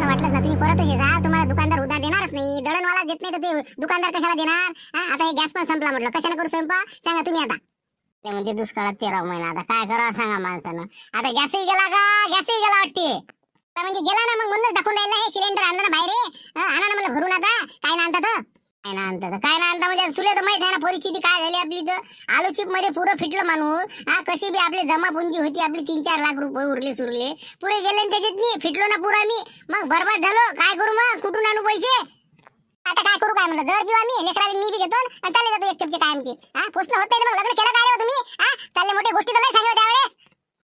वाटलंच ना तुम्ही परतच जा, तुम्हाला दुकानदार उधार देणारच नाही, दळणवाला देत नाही तर ते दुकानदार कशाला देणार? आता हे गॅस पण संपला म्हटलं, कशाला करू स्वयंपाक सांगा तुम्ही आता. ते म्हणजे दुष्काळात 13 महिना, आता काय करावं सांगा माणसानं. आता गॅसही गेला का? गॅसही गेला वाटते. म्हणजे गेला ना, मग म्हणून दाखवून राहिला हे सिलेंडर आणलं ना बाहेर, आणा ना मला भरून. आता काय ना आणतात, काय ना आणतात, काय ना आणता म्हणजे तुला तर माहित आहे ना परिस्थिती काय झाली आपली. तर आलू चिप मध्ये पुरं फिटलं माणूस. कशी बी आपली जमापुंजी होती आपली 3-4 लाख रुपये उरले सुरले पुरे गेले त्याच्यात. मी फिटलो ना पुरा मी, मग बरबाद झालो. काय करू मग, कुठून आणू पैसे? आता काय करू, काय म्हणलं जर पिऊ आम्ही लेकराला मी बी घेतो आणि चालले जातो एकटेपचे कायमची. पोचणं होत नाही मग लग्न केलं काय हो तुम्ही? चालले मोठे गोष्टी तर सांगितलं त्यावेळेस.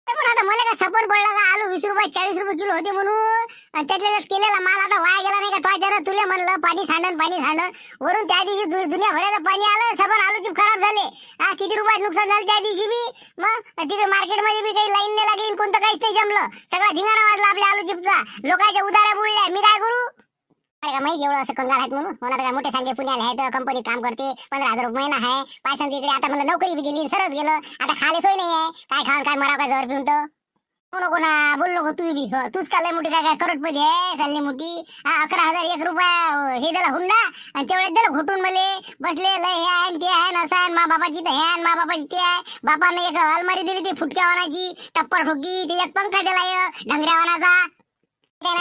पण आता मला काय सपोर्ट पडला का? आलू 20 रुपये 40 रुपये किलो होते म्हणून, आणि त्यातल्या केलेला माल आता वाया गेला नाही का? तो तुला म्हणलं पाणी सांडण वरून त्या दिवशी दुनिया भराचं पाणी आलं, सबन आलू चिप खराब झाले. किती रुपयात नुकसान झालं त्या दिवशी बी. मग तिकडे मार्केटमध्ये बी काही लाईन नाही लागली, कोणतं काहीच नाही जमलं. सगळा धिंगाणा वाजला आपल्या आलू चिपचा, लोकांच्या उधाऱ्या बुडल्या. मी काय करू? काय माहिती एवढं असं कंगाल आहेत म्हणून. मला काय मोठे सांगे पुण्याला आहेत, कंपनीत काम करते, 15,000 महिना आहे पैसा तिकडे. आता मला नोकरी बी गेली, सरच गेलं. आता खाले सोय नाही आहे, काय खाऊन काय मराव काय जर पिऊन. तर नको ना बोललो का तू बी? तूच काय मोठी काय करोडपती आहे चालली मोठी. 11,001 रुपये हे दिला हुंडा, आणि तेवढ्यात दिलं घुटून मले. बसले लय हे आहे ते आहे असं आहे. मा बाबाची तर हे आहे, मा बाबाची ते आहे. बापाने एक अलमारी दिली ती फुटक्या वानाची, टप्पर ठोकी, ते एक पंखा दिला ढंगऱ्या वानाचा.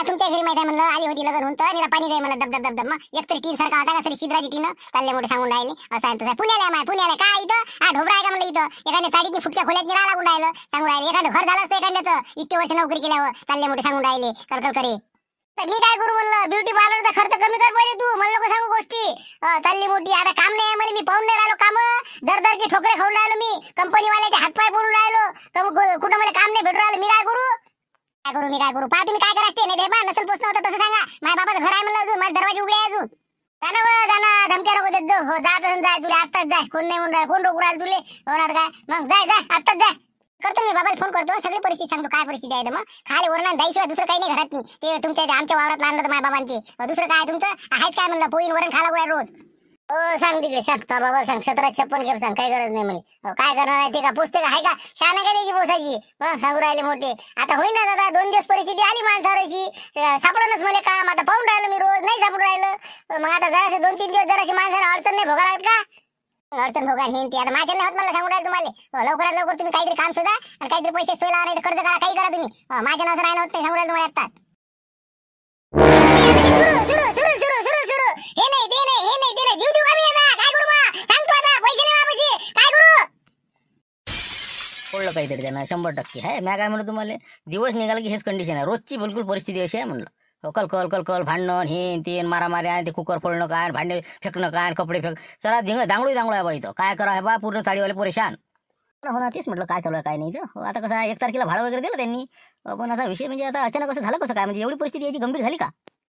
तुमच्या घरी माहिती आहे म्हणलं, आली होती लग्न होतं, तिला पाणी द्याय मला दब दब. मग एकतरी टीन सारखा होता का तरी छिद्राची टीन, चालले मोठे सांगून राहिले असं आहे तसं. पुण्याला काय इथं ढोबरा आहे का म्हणलं? इथं एखाद्या चाळीतनी फुटक्या खोल्यात राहा लागून राहिलं, सांगून राहिले. एखादं घर झालं असतं एखाद्याचं इतके वर्ष नोकरी केल्यावर, चालले मोठे सांगून राहिले कलकल करे. तर मी काय करू म्हणलं, ब्युटी पार्लरचा खर्च कमी कर पहिले तू, म्हणलं का सांगू गोष्टी. चालली मोठी आता काम नाही आहे मला, मी पाहून नाही राहिलो काम. दरदरचे ठोकरे खाऊन राहिलो मी, कंपनीवाल्याचे हातपाय पडून राहिलो, कुठं मला काम नाही भेटू राहिलं. मी काय करू पहा तुम्ही काय करायचं नाही बा. नसेल पोचणं होतं तसं सांगा. माझ्या बाबाचं घर आहे म्हणलं, अजून माझे दरवाजे उघडे आहे अजून. जाना धमक्या नको देत जाऊ. हो जात जाय तुला आत्ताच जाय, कोण नाही म्हणून कोण रोखू राहिलं तुले होणार काय? मग जाय आत्ताच जाय. करतो मी बाबाला फोन करतो, सगळी परिस्थिती सांगतो काय परिस्थिती आहे. मग खाली वरण जायशिवाय दुसरं काही नाही घरात नाही. ते तुमच्या आमच्या वावरात आणलं तर माझ्या बाबांनी ते दुसरं काय तुमचं आहेच काय म्हणलं? पोळीन वरण खाला गुळा रोज. सांग तिकडे सांगता बाबा, सांग 1756 घेऊन सांग, काही गरज नाही म्हणे. काय करणार आहे ते का पुस्तक आहे का? शाना काय त्याची पोसायची. सांगू राहिले मोठे. आता होईना दादा, 2 दिवस परिस्थिती आली माणसावरची, सापडणच मला काम. आता पाहून राहिलं मी, रोज नाही सापडून राहिलं. मग आता जरासे 2-3 दिवस जराशी माणसाला अडचण नाही भोगा लागत का? अडचण भोगा हे ती आता माझ्या नाही होत मला सांगून राहिलं तुम्हाला. लवकरात लवकर तुम्ही काहीतरी काम शोधा आणि काहीतरी पैसे सोय लावा, नाही तर कर्ज काढा, काही करा तुम्ही. माझ्या नावाचं राहणं होत नाही सांगून राहिलं तुम्हाला आता. सुरू हे नाही ते नाही जीव देऊ आम्ही आता. काय करू मग सांगतो आता, पैसे नाही वापस काय करू? पडलं काहीतरी त्यांना 100% आहे. मी काय म्हणलं तुम्हाला, दिवस निघाला की हेच कंडिशन आहे. रोजची बिलकुल परिस्थिती अशी आहे म्हणलं. कल भांडण हे ते मारामाऱ्या, ते कुकर फोडणं काय, भांडे फेकणं काय, कपडे फेक, चला दांगडू आहे बा इथं. काय करा बा, पूर्ण साडीवाले परेशान हो ना. तेच म्हटलं काय चालू आहे काय नाही इथं. आता कसं 1 तारखेला भाडं वगैरे दिलं त्यांनी, पण आता विषय म्हणजे आता अचानक कसं झालं कसं काय, म्हणजे एवढी परिस्थिती याची गंभीर झाली का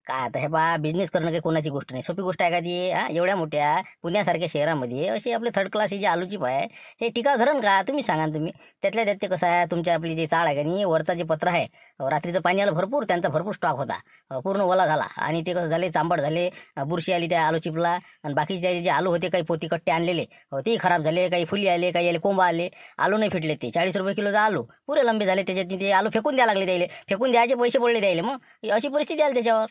काय? आता हे बा बिझनेस करणं काही कोणाची गोष्ट नाही, सोपी गोष्ट आहे का ती? एवढ्या मोठ्या पुण्यासारख्या शहरामध्ये अशी आपले थर्ड क्लास ही जी आलूची आहे हे टिका धरण का? तुम्ही सांगा तुम्ही. त्यातल्या त्यात ते कसं आहे, तुमच्या आपली जी चाळ आहे का नाही, वरचा जे पत्र आहे, रात्रीचं पाणी आलं भरपूर, त्यांचा भरपूर स्टॉक होता, पूर्ण ओला झाला. आणि ते कसं झाले, चांबड झाले, बुरशी आली त्या आलू चिपला. आणि बाकीचे जे आलू होते काही पोती कट्टे आणलेले तेही खराब झाले, काही फुली आले, काही आले कोंबा आले. आलू नाही फिटले ते 40 रुपये किलोचा आलू पुरे लंबे झाले. त्याच्यात ते आलू फेकून द्यायला लागले त्याला, फेकून द्यायचे पैसे पडले द्यायला. मग अशी परिस्थिती आली त्याच्यावर.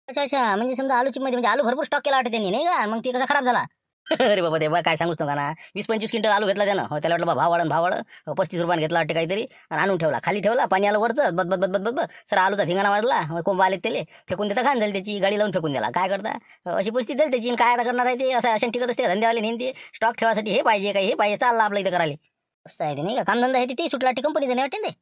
अच्छा म्हणजे समजा आलू चिपमध्ये म्हणजे आलू भरपूर स्टॉक केला वाटतं त्यांनी नाही का? मग ते कसा खराब झाला? अरे बाबा ते बा काय सांगूच नका ना. 20-25 क्विंटल आलू घेतला त्यानं. त्याला वाटलं भाव वाढ 35 रुपयाने घेतला वाटते काहीतरी, आणि आणून ठेवला, खाली ठेवला, पाणी आलं वरचं बद सर आलूचा धिंगाणा वाजला, कोंबा आले त्याले, फेकून देता घाण झाली त्याची, गाडी लावून फेकून दिला. काय करता, अशी परिस्थिती झाली त्याची. काय आता करणार आहे ते? असं अशा टिकत असते धंद्यावाले नेहमी. ते स्टॉक ठेवासाठी हे पाहिजे काही, हे पाहिजे, चालला आपलं इथं करायला. असं आहे ते नाही का? कामधंदा आहे ते सुटला वाटते कंपनीचं नाही वाटते ते.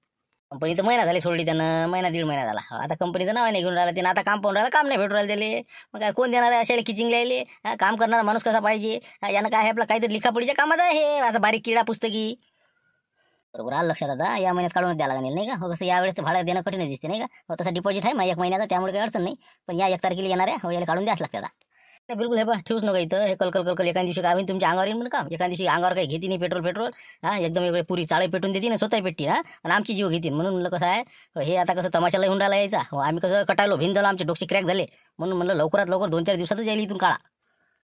कंपनी तर महिना झाली सोडली त्यानं, 1-1.5 महिना झाला. आता कंपनीचं नाव नाही घेऊन राहिलं त्यानं. आता काम पाहून राहिलं, काम नाही भेटून राहिलं त्याले. मग काय कोण देणार आहे अशाला किचिंग लिहायले? काम करणारा माणूस कसा पाहिजे? यानं काय आपला काहीतरी लिखापडीच्या कामात आहे हे, असं बारीक किडा पुस्तकी. बरोबर आलं लक्षात. आता या महिन्यात काढून द्यायला लागेल नाही का? कसं यावेळेस भाडं देणं कठीण दिसते नाही का? तसं डिपॉझिट आहे माझ्या 1 महिन्याचा, त्यामुळे काही अडचण नाही. पण या 1 तारखेला येणार आहे, याला काढून द्यास लागते आता. बिलकुल हे बा ठेवूच नका इथं. हे कल एका दिवशी काय होईल तुमच्या अंगावर येईल म्हणून का? एका दिवशी अंगावर काही घेते नाही पेट्रोल एकदम वेगळे पुरी चाळे पेटून देते ना, स्वतः पेटती आणि आमची जीव घेतील. म्हणून म्हणलं कसं आहे हे, आता कसं तमाशाला येऊन राहिला यायचा. आम्ही कसं कटायलो भिन झालो, आमचे डोके क्रॅक झाले. म्हणून म्हणलं लवकरात लवकर 2-4 दिवसातच यायला इथून काढा.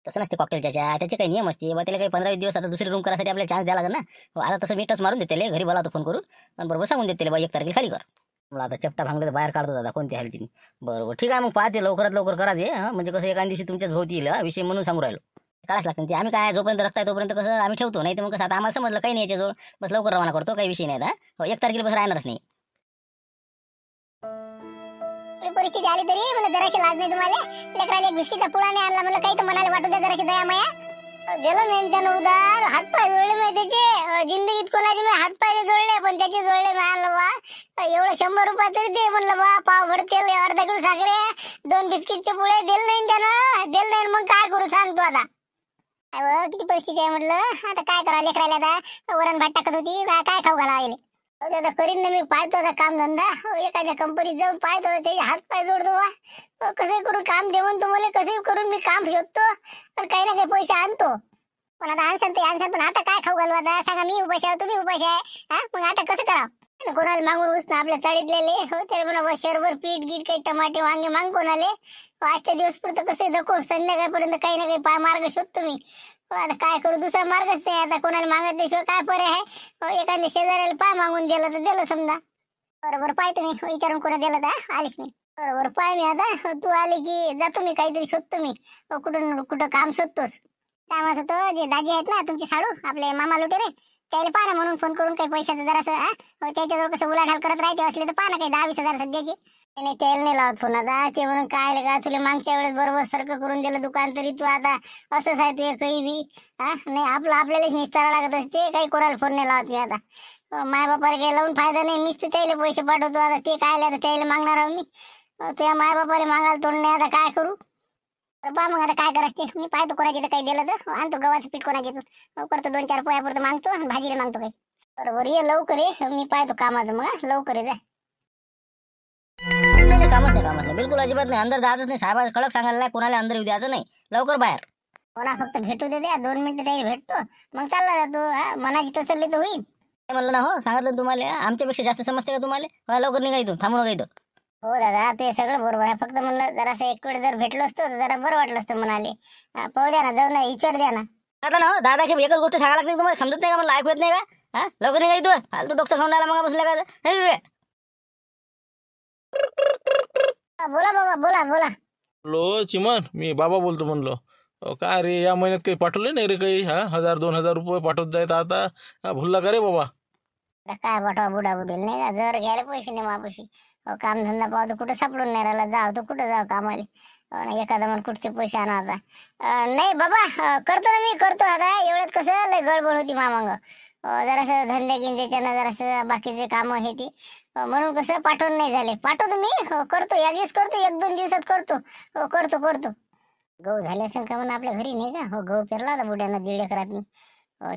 तसं नसते कॉकटेलच्या त्याचे काही नियम असते बा, त्याला काही 15-20 दिवस आता दुसरी रूम करायसाठी आपल्याला चान्स द्यावा लागेल ना. हो, आता तसं मी टच मारून देते घरी बोलावतो फोन करून आणि बरोबर सांगून देते बा 1 तारखेला खाली कर. मला आता चपटा भांगले तर बाहेर काढतो दादा कोणत्या हालतीने. बरोबर ठीक आहे मग पाहते लवकरात लवकर करा ते. म्हणजे कसं एका दिवशी तुमच्याच भोवती येईल विषय म्हणून सांगू राहिलो. काढाच लागतं ते. आम्ही काय जोपर्यंत रस्ता आहे तोपर्यंत कसं आम्ही ठेवतो, नाही तर मग कसं आता आम्हाला समजलं काही नाही याच्याजवळ बस लवकर रवाना करतो, काही विषय नाही आता. हो 1 तारखेला बस राहणारच नाही. एवढी परिस्थिती आली तरी मला जराशी लाज नाही तुम्हाला. लेकराला एक बिस्किटचा पुडा नाही आणला, म्हणलं काही तर मनाला वाटू द्या जराशी दया माया. गेलं नाही त्यानं उधार, हातपाय जोडले मी त्याचे. जिंदगीत कोणाचे मी हातपाय जोडले पण त्याचे जोडले मी आणलं बा. एवढं 100 रुपये तरी दे म्हणलं बा. पावभर तेल, अर्धा किलो साखरे, 2 बिस्किटचे पुडे दिले नाही त्यानं. दिले नाही मग काय करू सांगतो आता. अहो किती परिस्थिती आहे म्हटलं. आता काय करावं लेकराला. आता वरण भात टाकत होती काय खाऊ घालावं. आता करीन ना मी. पाहतो आता काम धंदा एखाद्या कंपनीत जाऊन पाहतो त्याचे हात पाय जोडतो बा. कसंही करून काम दे म्हणतो मला. कसंही करून मी काम शोधतो पण काही ना काही पैसे आणतो. पण आता आणसान ते आणसान, पण आता काय खाऊ घालू. आता सांगा मी उपाशी आहे तुम्ही उपाशी आहे. मग आता कसं करावं. कोणाला मागून उचना आपल्या चाळीतलेले हो त्याला म्हणा शरभर पीठ गीट काही टमाटे वांगे माग कोणाले. आजच्या दिवस पुरतं कसं दखो संध्याकाळपर्यंत काही ना काही मार्ग शोधतो मी. आता काय करू दुसरा मार्गच नाही. आता कोणाला मागत त्याशिवाय काय पर्याय आहे. एखाद्या शेजाऱ्याला पाय मागून दिलं तर दिलं समजा. बरोबर पाहतो मी विचारून कोणा दिलं तर आलीच मी. बरोबर पाय मी आता. तू आले की जातो मी काहीतरी शोधतो मी. कुठं कुठं काम शोधतोस. काय म्हणत होतं जे दाजी आहेत ना तुमचे साडू आपले मामा लुटेरे त्याला पाहा म्हणून फोन करून काही पैशाचं जरासं त्याच्याजवळ कसं उलाढाल करत राहते असले तर पाहा काही 10-20 हजार सध्याचे. नाही त्याला नाही लावत फोन आता. ते म्हणून काय का तुला मागच्या वेळेस बरोबर सारखं करून दिलं दुकान तरी तू आता असंच आहे तू काही बी. नाही आपल्यालाच निस्तारा लागत असते. काही कोणाला फोन नाही लावत मी आता. माय बापाला काही लावून फायदा नाही. मीच तर त्याला पैसे पाठवतो आता. ते काय आता त्याला मागणार आहो मी. त्या माय बापाला मागायला तोंड नाही. आता काय करू. पहा मग आता काय करायचं ते. मी पाहतो कोणाचे तर काही दिलं तर आणतो गव्हाचं पीठ कोणाचे करतो 2-4 पोळ्यापुरतं मागतो आणि भाजीला मागतो काही. बरोबर ये लवकर ये. मी पाहतो कामाचं मग लवकर ये जा. नाही कामच नाही बिलकुल अजिबात नाही. अंदर जायचंच नाही. साहेब कडक सांगायला नाही कोणाला अंदर येऊ द्यायचं नाही. लवकर बाहेर. कोणा फक्त भेटू दे द्या 2 मिनिटं तरी भेटतो मग चालला जातो. मनाची तसल्ली तर होईल. म्हणलं ना हो सांगितलं तुम्हाला आमच्यापेक्षा जास्त समजते का तुम्हाला. लवकर निघायचो थांबू नका इथं. हो दादा ते सगळं बरोबर आहे. फक्त म्हणलं जरासं एक वेळ जर भेटलो असतो तर जरा बरं वाटलं असतं म्हणाले. पाहू द्या ना जाऊ ना विचार द्या ना. आता ना दादा की एकच गोष्ट सांगायला लागते तुम्हाला समजत नाही का. मला ऐकू येत नाही का. लवकर निघायचो. फालतू डोकं खाऊन आला मग बसल्या का. बोला बाबा बोला बोला. हॅलो चिमन मी बाबा बोलतो म्हणलो. काय रे या महिन्यात काही पाठवले नाही रे काही. 1000-2000 रुपये पाठवत जायत आता. भुलला का रे बाबा. काय पाठवा बुडा बुडेल नाही का. जर घ्यायला पैसे नाही मापाशी. काम धंदा पाहतो कुठं सापडून नाही राहिला. जाव तर कुठं जाव कामाला. एखादा मन कुठचे पैसे आणा आता. नाही बाबा करतो ना मी करतो. आता एवढ्यात कसं लय गडबड होती मामांग. जरासं धंद्या गिंद्याच्यानं जरासं बाकीचे कामं हे ते म्हणून कसं पाठवून नाही झाले. पाठवतो मी करतो यागीच करतो 1-2 दिवसात करतो. करतो. गहू झाले असेल का म्हणून आपल्या घरी नाही का. गहू पेरला होता बुड्यानं 1.5 एकरातनी.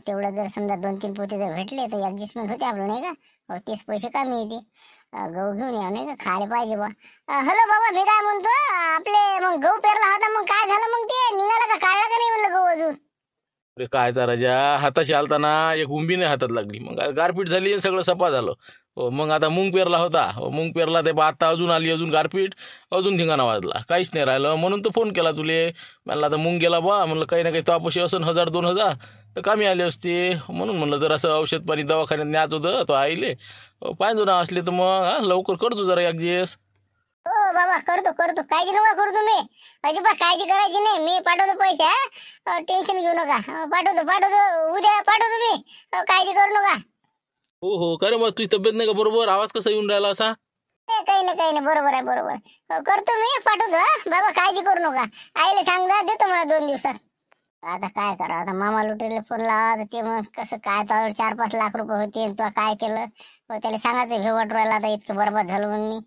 तेवढं जर समजा 2-3 पोते जर भेटले तर ऍडजस्टमेंट होते आपलं नाही का. तेच पैसे कमी येते. गहू घेऊन या नाही का खायला पाहिजे बा. हॅलो बाबा मी काय म्हणतो आपले मग गहू पेरला होता मग काय झालं मग ते निघाला का काढला का नाही म्हणलं गहू अजून. अरे काय तर राजा हाताशी आलताना एक उंबीने हातात लागली. मग गारपीट झाली आणि सगळं सपा झालं. मग आता मूग पेरला होता. मूग पेरला ते आता अजून आली अजून गारपीट अजून धिंगाणा वाजला. काहीच नाही राहिलं म्हणून तर फोन केला तुले. म्हणलं आता मूग गेला बा. म्हणलं काही ना काही तापशी असून 1000-2000 तर कामी आले असते. म्हणून म्हणलं जर असं औषध पाणी दवाखान्यात न्यायचं होतं तो आईले. पाहिजे ना असले तर मग लवकर करतो जरा ऍडजस्ट. हो बाबा करतो काळजी नका करू तुम्ही. अजिबात काळजी करायची नाही. मी पाठवतो पैसे. टेन्शन घेऊ नका. पाठवतो उद्या पाठवतो मी. काळजी करू नका. हो का रे बा तुझी तब्येत नाही का बरोबर. आवाज कसा येऊन राहिला असा. काही नाही बरोबर आहे. करतो मी पाठवतो. बाबा काळजी करू नका. आईला सांगा देतो मला 2 दिवसात. आता काय करा. आता मामा लुटेले फोन लावा ते मग कसं काय तर 4-5 लाख रुपये होते. तो काय केलं त्याला सांगायचं भेवट राहिला. आता इतकं बरबाद झालं म्हणून मी.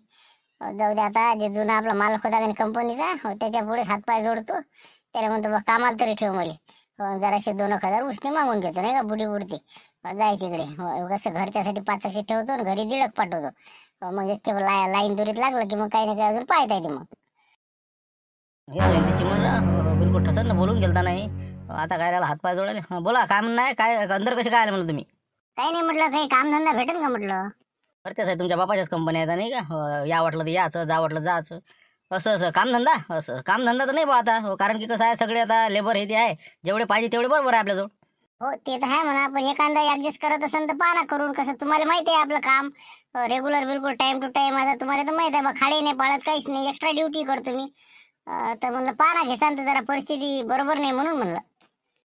जाऊ दे आता. जे जुना आपला मालक होता का कंपनीचा त्याच्या पुढे हातपाय जोडतो. त्याला म्हणतो बा कामाला तरी ठेव मला. जराशे 2-1000 उसने मागून घेतो नाही का. बुडी जाय तिकडे. कसं घरच्यासाठी 500 ठेवतो आणि घरी 1.5 पाठवतो. मग एक लाईन दुरीत लागलं की मग काही ना काही अजून पाहता येते मग. हे चिमण बिलकुल ठसन बोलून गेलता नाही. आता काय राहिला हातपाय जोडायला. बोला काम नाही काय अंदर कसे काय आले म्हणलं तुम्ही. काही नाही म्हटलं काही कामधंदा भेटेल का म्हटलं. खर्चच आहे तुमच्या बापाच्याच कंपनी आहेत नाही का. या वाटलं तर याचं जा वाटलं जायचं. असं असं कामधंदा असं कामधंदा तर नाही बा आता हो, कारण की कसं आहे सगळे आता लेबर हे ते आहे जेवढे पाहिजे तेवढे बरोबर आहे आपल्याजवळ. हो ते तर आहे म्हणा, पण एखादा ऍडजस्ट करत असेल तर पहा ना करून. कसं तुम्हाला माहिती आहे आपलं काम रेग्युलर बिलकुल टाइम टू टाइम. आता तुम्हाला तर माहिती आहे बा, खाडी नाही पाळत काहीच नाही, एक्स्ट्रा ड्युटी करतो मी. तर म्हणलं पहा ना घेसान तर जरा परिस्थिती बरोबर नाही म्हणून म्हणलं.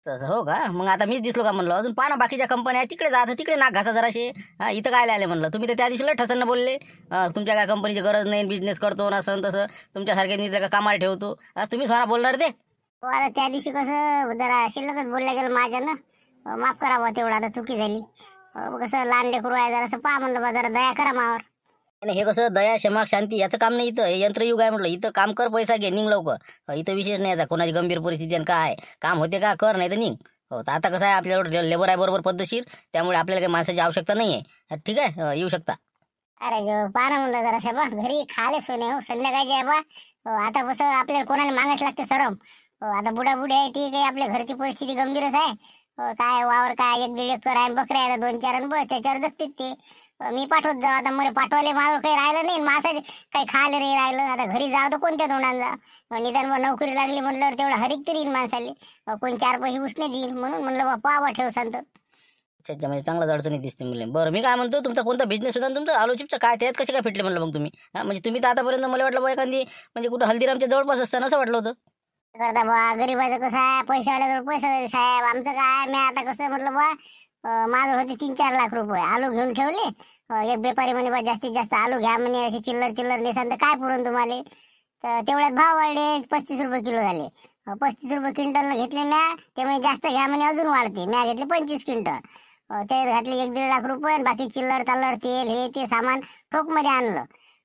असं हो का? मग आता मीच दिसलो का म्हणलं? अजून पहा ना बाकीच्या कंपन्या आहे तिकडे जात तिकडे नाक घासा जराशे. हा इथं काय आले म्हणलं? तुम्ही तर त्या दिवशी लय ठसन्न बोलले. तुमच्या काय कंपनीची गरज नाही, बिझनेस करतो ना असं तसं, तुमच्यासारखे मी त्याला कामाला ठेवतो. तुम्ही स्वतः बोलणार ते. हो आता त्या दिवशी कसं जरा शिल्लकच बोलल्या गेलं माझ्यानं. माफ करावं तेवढं, आता चुकी झाली. कसं लहान लेकरू आहे जरा पहा म्हणलं बा, जरा दया करा मावर. आणि हे कसं दया क्षमा शांती याचं काम नाही इथं. हे यंत्रयुग आहे म्हटलं. इथं काम कर पैसा घे निघ लवकर. इथं विशेष नाही याचा कोणाची गंभीर परिस्थिती आणि काय काम होते का कर नाही तर निघ. हो तर आता कसं आहे आपल्याकडे लेबर आहे बरोबर पद्धतशीर, त्यामुळे आपल्याला काही माणसाची आवश्यकता नाही आहे. ठीक आहे येऊ शकता. अरे जो पहा ना म्हणलं जरा बा, घरी खाले सोने हो संध्याकाळचे आहे बा. आता कसं आपल्याला कोणाला मागायच लागते सरम. आता बुडा बुडी आहे ती काही आपल्या घरची परिस्थिती गंभीरच आहे. काय वावर काय 1-1.5 एकर आहे, बकऱ्या आहे 2-4 आणि बस त्याच्यावर जगतील ते. मी पाठवत जाऊ. आता मला पाठवायला माझं काही राहिलं नाही, माझं काही खायला नाही राहिलं. आता घरी जाऊ तर कोणत्या तोंडाने जा. निदान मग नोकरी लागली म्हटल्यावर तेवढं हरिक तरी येईल माणसाले. कोण 4 पैसे उसने देईल म्हणून म्हणलं बा पावा ठेव सांगतो. अच्छा म्हणजे चांगलाच अडचणी दिसते मुले. बरं मी काय म्हणतो तुमचा कोणता बिझनेस होता तुमचा आलूचिपचा काय त्यात कसे काय फिटले म्हणलं मग तुम्ही? म्हणजे तुम्ही तर आतापर्यंत मला वाटलं बा एखादी म्हणजे कुठं हल्दीरामच्या जवळपास असताना असं वाटलं होतं. करता बा गरीबाचं कसं आहे, पैशावाल्याजवळ पैसा नाही साहेब. आमचं काय मी आता कसं म्हटलं बा, माझं होते 3-4 लाख रुपये आलू घेऊन ठेवले. एक व्यापारी म्हणे बा जास्तीत जास्त आलू घ्या म्हणे, असे चिल्लर चिल्लर नेसान तर काय पुरण तुम्हाला. तर तेवढ्यात भाव वाढले, 35 रुपये किलो झाले. 35 रुपये क्विंटलनं घेतले म्या. ते म्हणजे जास्त घ्या म्हणे अजून वाढते. म्या घेतले 25 क्विंटल. ते घातले 1-1.5 लाख रुपये आणि बाकी चिल्लर चाललर तेल हे ते सामान ठोकमध्ये आणलं.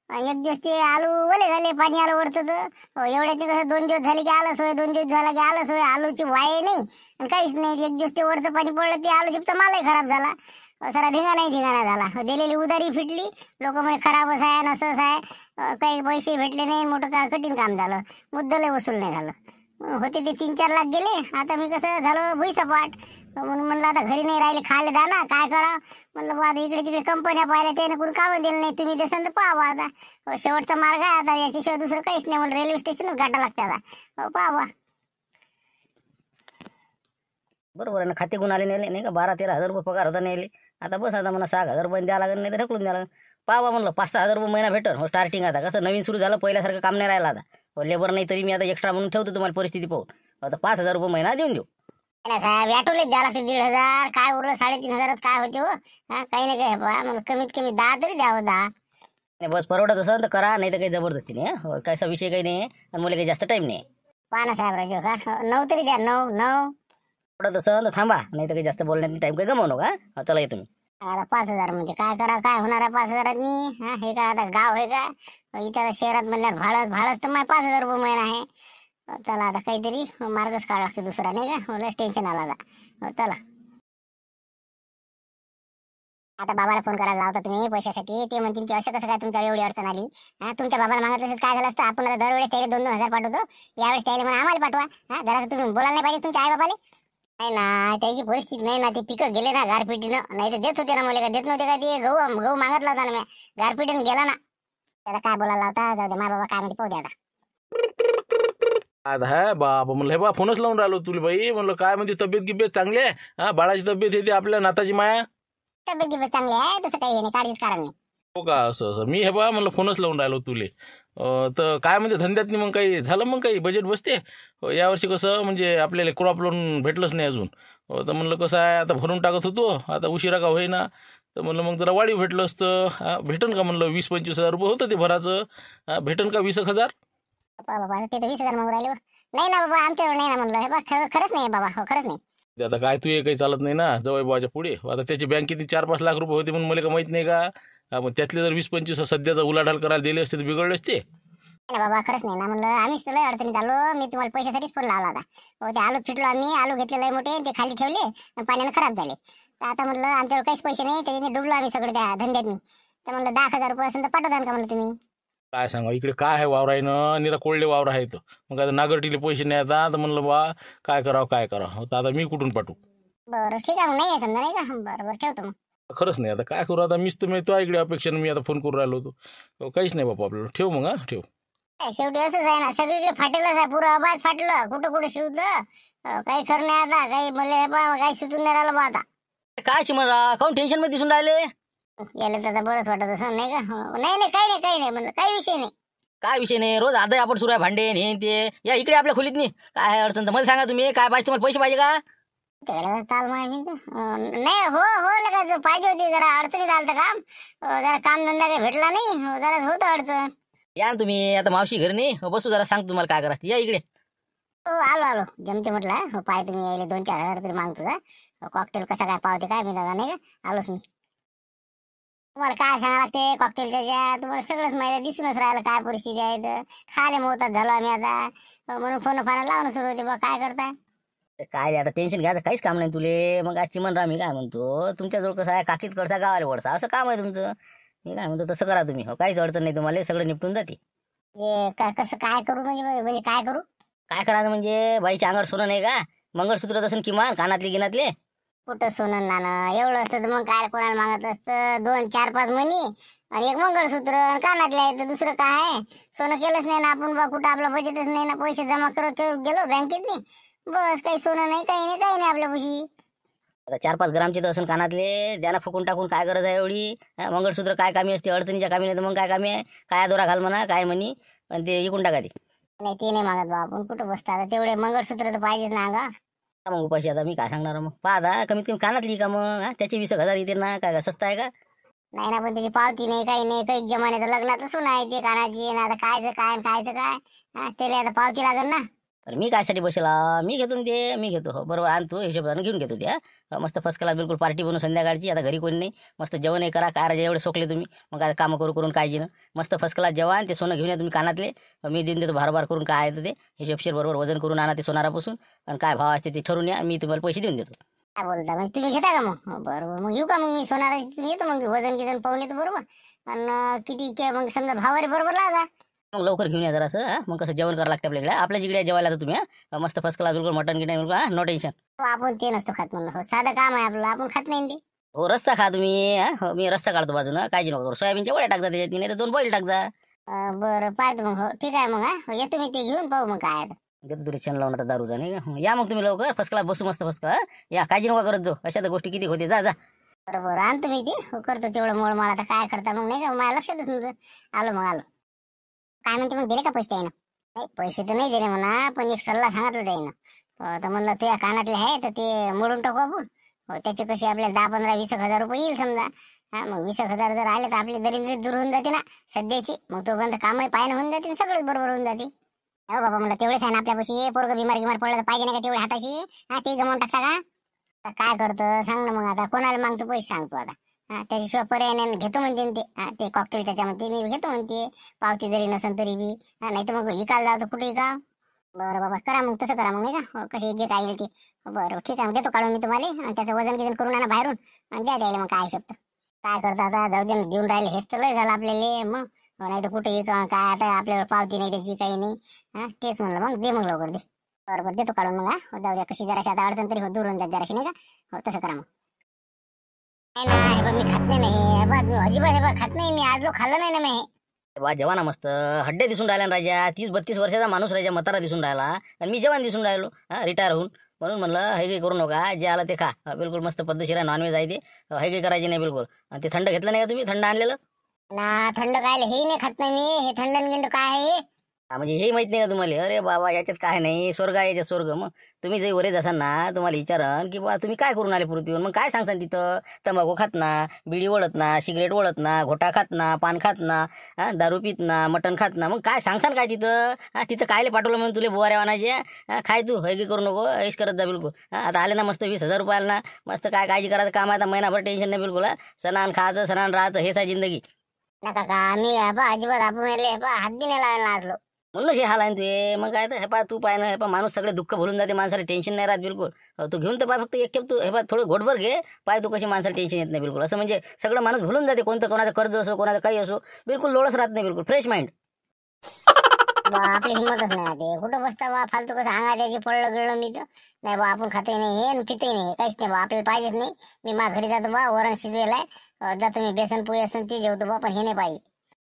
एक दिवस ते आलू ओले झाले, पाणी आलं वरचं तर एवढ्या ते कसं 2 दिवस झाले की आलं सोय, 2 दिवस झाला की आलं सोय. आलूची वाय नाही आणि काहीच नाही. एक दिवस ते वरचं पाणी पडलं ते आलू चिपचा मालही खराब झाला. सारा धिंगाणा झाला. दिलेली उधारी फिटली. लोक म्हणे खराबच आहे आणि असंच आहे. काही पैसे भेटले नाही, मोठं का कठीण काम झालं. मुद्दलही वसूल नाही झालं. होते ते 3-4 लाख गेले. आता मी कसं झालं भुईसपाट. म्हणून म्हणलं आता घरी नाही राहिले खाले दाना काय करा. म्हणलं बा आता इकडे तिकडे कंपन्या पाहिल्या त्याने कोण कामं दिलं नाही. तुम्ही देसान तर पाहा आता शेवटचा मार्ग आहे. आता याच्याशिवाय दुसरं काहीच नाही. मला रेल्वे स्टेशनच गाठा लागते आता. पाहा बरोबर आहे ना. खाते गुण आले नेले नाही का 12-13 हजार रुपये पगार होता नेले. आता बस आता मला 6,000 रुपये द्यावं लागेल नाही तर ढकलून द्यावं लागेल. पाहा म्हणलं 5-6 हजार रुपये महिना भेटल. हो स्टार्टिंग आता कसं नवीन सुरू झालं पहिल्यासारखं काम नाही राहिलं आता. लेबर नाही तरी मी आता एक्स्ट्रा म्हणून ठेवतो तुम्हाला परिस्थिती पाहून. आता 5,000 रुपये महिना देऊन देऊ. साहेब ऑटोलेच द्यावं लागते 1,500. काय उरलं 3,500 काय होते हो. काही नाही काय बा, कमीत कमी 10 तरी द्यावं 10. नाही बस परवडत असेल तर करा नाही तर काही जबरदस्ती नाही. हो कायचा विषय काही नाही आणि मला काही जास्त टाईम नाही. पहा ना साहेब राजू का 9 तरी द्या. 9 परवडत असेल तर थांबा नाही तर काही जास्त बोलण्याची टाईम काही गमावू नका. चला येतो मी. आता 5,000 म्हणजे काय करा, काय होणार आहे 5,000नी. हे काय आता गाव आहे का इथे. आता शहरात म्हणल्यावर भाडंच तर 5,000 रुपये महिना आहे. चला आता काहीतरी मार्गच काढा लागते दुसरा नाही का. मला टेन्शन आला आता. चला आता बाबाला फोन करायला लावता तुम्ही पैशासाठी. ते म्हणतील की असं कसं काय तुमच्यावर एवढी अडचण आली. तुमच्या बाबाला मागत असेल काय झालं असतं. आपण आता दरवेळेस त्याला 2-2 हजार पाठवतो. यावेळेस त्याला म्हणा आम्हाला पाठवा. जरा तुम्ही बोलायला नाही पाहिजे तुमच्या आई बाबाले. नाही ना त्याची परिस्थिती नाही ना. ते पिकं गेले ना गारपिटीनं. नाही तर देत होते ना मला. का देत नव्हते का ते गहू मागतला होता ना मी. गारपिटीनं गेला ना. त्याला काय बोलायला होता. जाऊ दे मा बाबा काय म्हणते पाहू दे आता. आता बाबा म्हणलं हे बा फोनच लावून राहिलो तुला बाई. म्हणलं काय म्हणते तब्येत गिब्येत चांगली आहे. बाळाची तब्येत येते आपल्या नाताची माया. तब्येत गिब्येत चांगली आहे तसं काही नाही, काळजीच कारण नाही. हो का असं मी हे बा म्हणलं फोनच लावून राहिलो तुले. तर काय म्हणजे धंद्यात मग काही झालं मग काही बजेट बसते. यावर्षी कसं म्हणजे आपल्याला क्रॉप लोन भेटलंच नाही अजून. तर म्हणलं कसं आहे आता भरून टाकत होतो. आता उशिरा का होईना. तर म्हणलं मग जरा वाढीव भेटलं असतं. भेटन का म्हणलं 20-25 हजार रुपये होतं ते भराचं. भेटन का 20 हजार. बाबा ते तर 20,000 मागू राहिले. नाही ना बाबा आमच्यावर नाही ना म्हणलं. हे बा खरंच नाही बाबा. हो खरंच नाही. आता काय तू काही चालत नाही ना जवळ बाबाच्या पुढे. आता त्याची बँकेत 4-5 लाख रुपये होते म्हणून मला का माहित नाही का. मग त्यातले जर 20-25 सध्याचा उलाढाल करायला दिले असते तर बिघडले असते. नाही बाबा खरंच नाही ना म्हणलं. आम्हीच तर लय अडचणीत आलो. मी तुम्हाला पैशासाठीच फोन लावला होता. ते आलू फिटलो आम्ही. आलू घेतले लय मोठे ते खाली ठेवले आणि पाण्यानं खराब झाले. तर आता म्हणलं आमच्यावर काहीच पैसे नाही. त्याच्याने डुबलो आम्ही सगळे त्या धंद्यातनी. तर म्हणलं 10,000 रुपये असेल तर पाठवता का म्हणलं तुम्ही. काय सांगा इकडे काय आहे वावर आहे ना निरा कोल्डे वावर आहेत. मग आता नागरटीले पैसे नाही आता. तर म्हणलं बा काय करावं. तर आता मी कुठून पाठवू. बरं ठीक आहे मग नाही आहे समजा नाही का. बरं ठेवतो मग. खरंच नाही आता काय करू. आता मीच तर मी तो इकडे अपेक्षाने मी आता फोन करून राहिलो होतो. काहीच नाही बापा आपल्याला. ठेव मग ठेव. शेवटी असंच आहे ना, सगळीकडे फाटेलच आहे, पुरं अबाज फाटलं, कुठं कुठं शिवलं. काही खरं नाही आता, काही मला काही सुचून नाही राहिलं बा आता. काय चिमणराव काऊन टेन्शन मध्ये दिसून राहिले? याला तर आता बरंच वाटत असं नाही का? नाही नाही, काही नाही म्हणलं, काही विषय नाही. काय विषय नाही, रोज आता आपण सुरू आहे भांडे हे ते. या इकडे आपल्या खोलीत नाही काय आहे अडचण तर मला सांगा. तुम्ही काय पाहिजे, तुम्हाला पैसे पाहिजे का? त्याला ताल माय मी नाही. हो लगाच पाहिजे होती, जरा अडचणीत आलं काम. जरा काम धंदा काही भेटला नाही, जरा होतं अडचण. या ना तुम्ही, आता मावशी घरी नाही बसू, जरा सांग तुम्हाला काय करायचं. या इकडे. आलो जमते म्हटलं. पाय तुम्ही यायला 2-4 हजार तरी मागतो का? कॉकटेल कसा काय पावते काय मी दादा, नाही का? आलोच मी. तुम्हाला काय सांगा लागते कॉकटेलच्या, तुम्हाला सगळंच माहिती दिसूनच राहिलं काय परिस्थिती आहे. तर खाले मोहतात झालो आम्ही आता, म्हणून फोन लावणं सुरू होते बा. काय करताय? काय रे, आता टेन्शन घ्यायचं काहीच काम नाही तुले. मग आज चिमणराव मी काय म्हणतो, तुमच्याजवळ कसं आहे, काकीत कडचा गावाला वडसा असं काम आहे तुमचं. मी काय म्हणतो तसं करा तुम्ही. काहीच अडचण नाही तुम्हाला, सगळं निपटून जाते. कसं काय करू म्हणजे काय करू? काय करायचं म्हणजे, बाईच्या अंगावर सोनं नाही का? मंगळसूत्र असेल किमान, कानातले गिनातले. कुठं सोनं नाणं एवढं असतं तर मग काय कोणाला मागत असतं? 2-4-5 मणी आणि एक मंगळसूत्र आणि कानातले आहे, तर दुसरं काय आहे? सोनं केलंच नाही ना आपण बा, कुठं आपलं बजेटच नाही ना, पैसे जमा करत गेलो बँकेत नाही, बस काही सोनं नाही, काही नाही आपल्यापाशी. आता 4-5 ग्रामचे तर असेल कानातले, द्याना फुकून टाकून काय गरज आहे एवढी? मंगळसूत्र काय कामी असते? अडचणीच्या कामी नाही तर मग काय कामी आहे? काय दोरा घाल म्हणा काय म्हणी, पण ते इकून टाका ते. नाही ते नाही मागत बा, आपण कुठं बसता आता, तेवढे मंगळसूत्र तर पाहिजेच ना गा. मग उपाशी आता मी काय सांगणार मग. पाहा कमीत कमी कानातली का मग, त्याचे 20,000 येते ना, काय सस्ता आहे का? नाही ना, पण त्याची पावती नाही, काही नाही. काही जमान्याचं लग्नात सुना आहे ते कानाची ना, आता कायचं काय आणि कायचं काय, त्याला आता पावती लागेल ना. तर मी कायसाठी बसला, मी घेतो ना ते, मी घेतो. हो बरोबर, आणतो हिशोबानं घेऊन घेतो ते. मस्त फर्स्ट क्लास बिलकुल पार्टी बनवून संध्याकाळची. आता घरी कोणी नाही, मस्त जेवण हे करा. काय राजा एवढे सोकले तुम्ही, मग काय कामं करून काळजी ना. मस्त फर्स्ट क्लास जेवण, ते सोनं घेऊन या तुम्ही कानातले. मी देऊन देतो भारभार करून. काय आहे ते हिशोबशीर बरोबर वजन करून आणा ते सोनारापासून, आणि काय भाव असते ते ठरवून या. मी तुम्हाला पैसे देऊन देतो. काय बोलता म्हणजे तुम्ही घेता का मग? बरोबर, मग घेऊ का मग मी सोनारा येतो, मग वजन गिजन पाहून येतो बरोबर. आणि किती मग समजा भावारी बरोबर लागा. मग लवकर घेऊन या जरा मग कसं जेवण करावं लागतं आपल्याकडे. आपल्या जिकडे जेवायला तर तुम्ही मस्त फर्स्ट क्लास बिलकुल मटन गिटन बिलकुल, नो टेन्शन. आपण ते नसतो खात म्हणलं. हो, साधं काम आहे आपलं, आपण खात नाही ते. हो रस्सा खा तुम्ही. हो मी रस्सा काढतो बाजूला, काळजी नको करू. सोयाबीनच्या वड्या टाकता त्याच्यात, नाही तर 2 बॉईल टाकता. बरं पाहतो मग. हो ठीक आहे मग. येतो मी ते घेऊन, पाहू मग काय आहे. घेतो तुला छान लावून आता दारूचा, नाही का? या मग तुम्ही लवकर फर्स्ट क्लास बसू, मस्त फर्स्ट क्लास. या काळजी नका करत जाऊ, अशा तर गोष्टी किती होते. जा. बरोबर आणतो मी ते. हो, करतो तेवढं मोड मला. आता काय करता मग, नाही का? माझ्या लक्षातच नव्हतं. आलो. काय म्हणते मग, दिले का पैसे त्यानं? नाही पैसे तर नाही दिले म्हणा, पण एक सल्ला सांगितला त्यानं. तर म्हणलं ते कानातले आहे तर ते मोडून टाकू आपण. त्याचे कसे आपल्याला 10-15-20 हजार रुपये येईल समजा. मग 20,000 जर आले तर आपली दरिद्री दूर होऊन जाते ना सध्याची. मग तोपर्यंत कामही पायनं होऊन जाते, सगळंच बरोबर होऊन जाते. हो बाबा म्हणलं, तेवढेच आहे ना आपल्यापाशी. पोरग बिमार पडलं तर पाहिजे नाही का तेवढे हाताशी? ते गमावून टाकता का? आता काय करतं सांग ना मग. आता कोणाला मागतो पैसे सांगतो आता. त्याच्याशिवाय पर्याय नाही. घेतो म्हणते ते कॉकटेल त्याच्यामध्ये मी घेतो म्हणते, पावती जरी नसेल तरी बी. नाही तर मग इकायला जाऊ तर कुठे का? बरं बाबा करा मग, तसं करा मग, नाही का? कसे जे काय येईल ते. बरं ठीक आहे, देतो काढून मी तुम्हाला. आणि त्याचं वजन गिजन करून आणा बाहेरून, आणि द्यायला मग काय शब्द. काय करता आता, जाऊ दे देऊन राहिले, हेच तर लय झालं आपल्याला मग. नाही तर कुठे काय आता आपल्याला पावती नाही त्याची, काही नाही. तेच म्हणलं मग, दे मग लवकर दे. बरोबर देतो काढून मग. जाऊ द्या, कशी जराशी आता अडचण तरी दूर होऊन जात जराशी, नाही का? हो तसं करा मग. नाही ना, हे बघ मी खात नाही. अजिबात हे बघ खात नाही मी. आज खाल्लं नाही ना मी. बा जवाना मस्त हड्डे दिसून राहिला ना राजा. 30-32 वर्षाचा माणूस राजा, म्हातारा दिसून राहिला, आणि मी जवान दिसून राहिलो रिटायर होऊन. म्हणून म्हणलं हे काही करू नका, जे आलं ते खा. बिलकुल मस्त पद्धतशीर आहे, नॉनव्हेज आहे ते. हे काही करायची नाही बिलकुल. आणि ते थंड घेतलं नाही का तुम्ही? थंड आणलेलं ना, थंड काय हे नाही खात नाही मी. हे थंड गिंड काय आहे? म्हणजे हे माहित नाही का तुम्हाला? अरे बाबा याच्यात काय नाही, स्वर्ग आहे याच्यात स्वर्ग. मग तुम्ही जरी वरेच असाल ना, तुम्हाला विचारन की बा तुम्ही काय करून आले पृथ्वीवर, मग काय सांगता तिथं? तंबाखू खात ना, बिडी ओढत ना, सिगरेट ओढत ना, घोटा खात ना, पान खात ना, दारू पित ना, मटण खात ना, मग काय सांगसान काय तिथं? तिथं कायले पाठवलं म्हणून तुला बुवाऱ्या वाणाचे? खाय तू, हे करू नको, ऐश करत जा बिलकुल. आता आले ना मस्त 20,000 रुपये आले ना, मस्त काय काळजी करायचं काम आहे आता, महिनाभर टेन्शन नाही बिलकुल. सणान खायचं, सणान राहायचं, हेच आहे जिंदगी. नका का आम्ही अजिबात आपण हात बी नाही लावायला असलो. म्हणून हे हाल आहे तुझे. मग काय तर हे पा तू पाय ना, हे पा माणूस सगळे दुःख भरून जाते, माणसाला टेन्शन नाही राहत बिलकुल. तू घेऊन तर पाय फक्त एक खेप तू हे पा थोडं घोटभर घे, पाय तू कशी माणसाला टेन्शन येत नाही बिलकुल. असं म्हणजे सगळं माणूस भरून जाते, कोणाचं कर्ज असो, कोणाचं काही असो, बिलकुल लोडच राहत नाही, बिलकुल फ्रेश माइंड. आपली हिंमतच नाही ते. कुठं बसता बा फालतू कसं अंगा त्याची पडलं गिळलं मी तर. नाही बा आपण खाते नाही हे पिते नाही, काहीच नाही बा आपल्याला पाहिजेच नाही. मी माझ्या घरी जातो बा, वरण शिजवेलाय, जातो मी बेसन पोळी असेल ते जेवतो बा, पण हे नाही पाहिजे.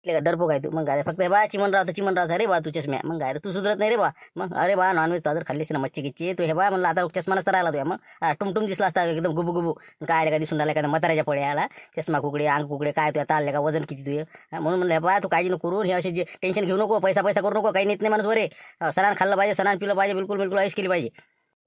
का डरपो काय तू मग काय फक्त हे बा चिमनराव तर चिमनराव रे बा तू चष्म्या मग काय तू सुधरत नाही रे बा मग अरे बा नॉनव्हेज तर खाल्लीस ना मच्छी गिच्ची तू हे बा म्हणलं आता चष्मा नसता राहिला तू मग टुमटुम दिसला असता एकदम गुबू गुबू काय आला का दिसून राहिला का म्हाताऱ्याच्या पड्या आला चष्मा कुकडे अंग कुकडे काय तुझ्या तारले का वजन किती तुझे म्हणून म्हणलं बा तू काळजी नको करू हे असे जे टेन्शन घेऊ नको पैसा करू नको काही नेत नाही माणूस बरे सणान खाल्लं पाहिजे सणान पिलं पाहिजे बिलकुल बिलकुल ऐश केली पाहिजे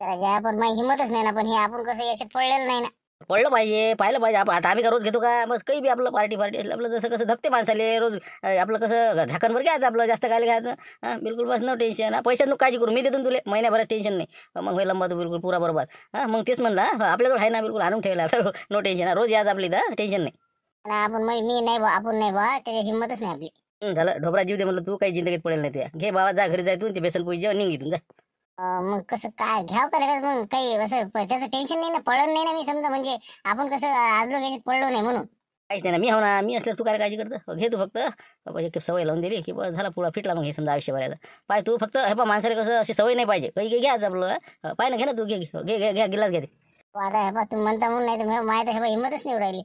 राजा पण माझी हिंमतच नाही ना पण हे आपण कसं याच्यात पडलेलं नाही ना पडलं पाहिजे पाहिलं पाहिजे आता आम्ही का रोज घेतो का मग काही बी आपलं पार्टी आपलं जसं कसं धकते माणसाले रोज आपलं कसं झाकणभर घ्यायचं आपलं जास्त काय घ्यायचं बिलकुल बस नो टेन्शन पैशात नको काळजी करू मी देतो तुले महिन्याभरात टेन्शन नाही मग लंबा तू बिलकुल पुरा बरोबर मग तेच म्हणलं आपल्याजवळ आहे ना बिलकुल आणून ठेवला आपल्याला नो टेन्शन रोज याच आपली तर टेन्शन नाही आणि आपण मी नाही बा आपण नाही बा त्याची हिंमतच नाही आपली झालं ढोबरा जीव दे म्हणलं तू काही जिंदगीत पडेल नाही तुया घे बाबा जा घरी जाय तू ते बेसन पोळी जेव्हा निघ इथून जा मग कसं काय घ्याव का लगेच मग काही असं त्याचं टेन्शन नाही ना पडलं नाही ना मी समजा म्हणजे आपण कसं आज लोक याच्यात पडलो नाही म्हणून काहीच नाही ना मी हो ना मी असल्यास तू काय काळजी करतं घे तू फक्त बाबा एक सवय लावून दिली की बस झाला पुढा फिटला मग हे समजा आयुष्यभराचा पाय तू फक्त हे पा माणसाला कसं अशी सवय नाही पाहिजे काही घ्यायचं आपलं पाय ना घे ना तू घे घे गिलास घे आता हे बा तुम्ही म्हणता म्हणून नाही तर माहिती हे बा हिंमतच नाही राहिली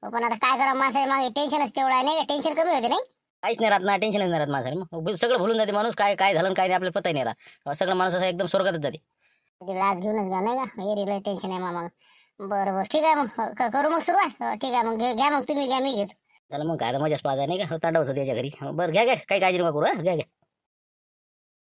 पण आता काय करा माणसाच्या मागे टेन्शनच तेवढा आहे नाही टेन्शन कमी होते नाही काहीच नाही राहत ना टेन्शन नाही राहत माणसाला मग सगळं भुलून जाते माणूस काय काय झालं काय नाही आपल्याला पता नाही राहत सगळं माणूस असं एकदम स्वर्गातच जाते तिकडे आज घेऊनच गा नाही का एरियाला टेन्शन आहे मग बरं ठीक आहे मग करू मग सुरुवात ठीक आहे मग घ्या मग तुम्ही घ्या मी घेतो झालं मग काय आता मजाच पाहता नाही का तांडवचं त्याच्या घरी बरं घ्या काही काळजी नका करू घ्या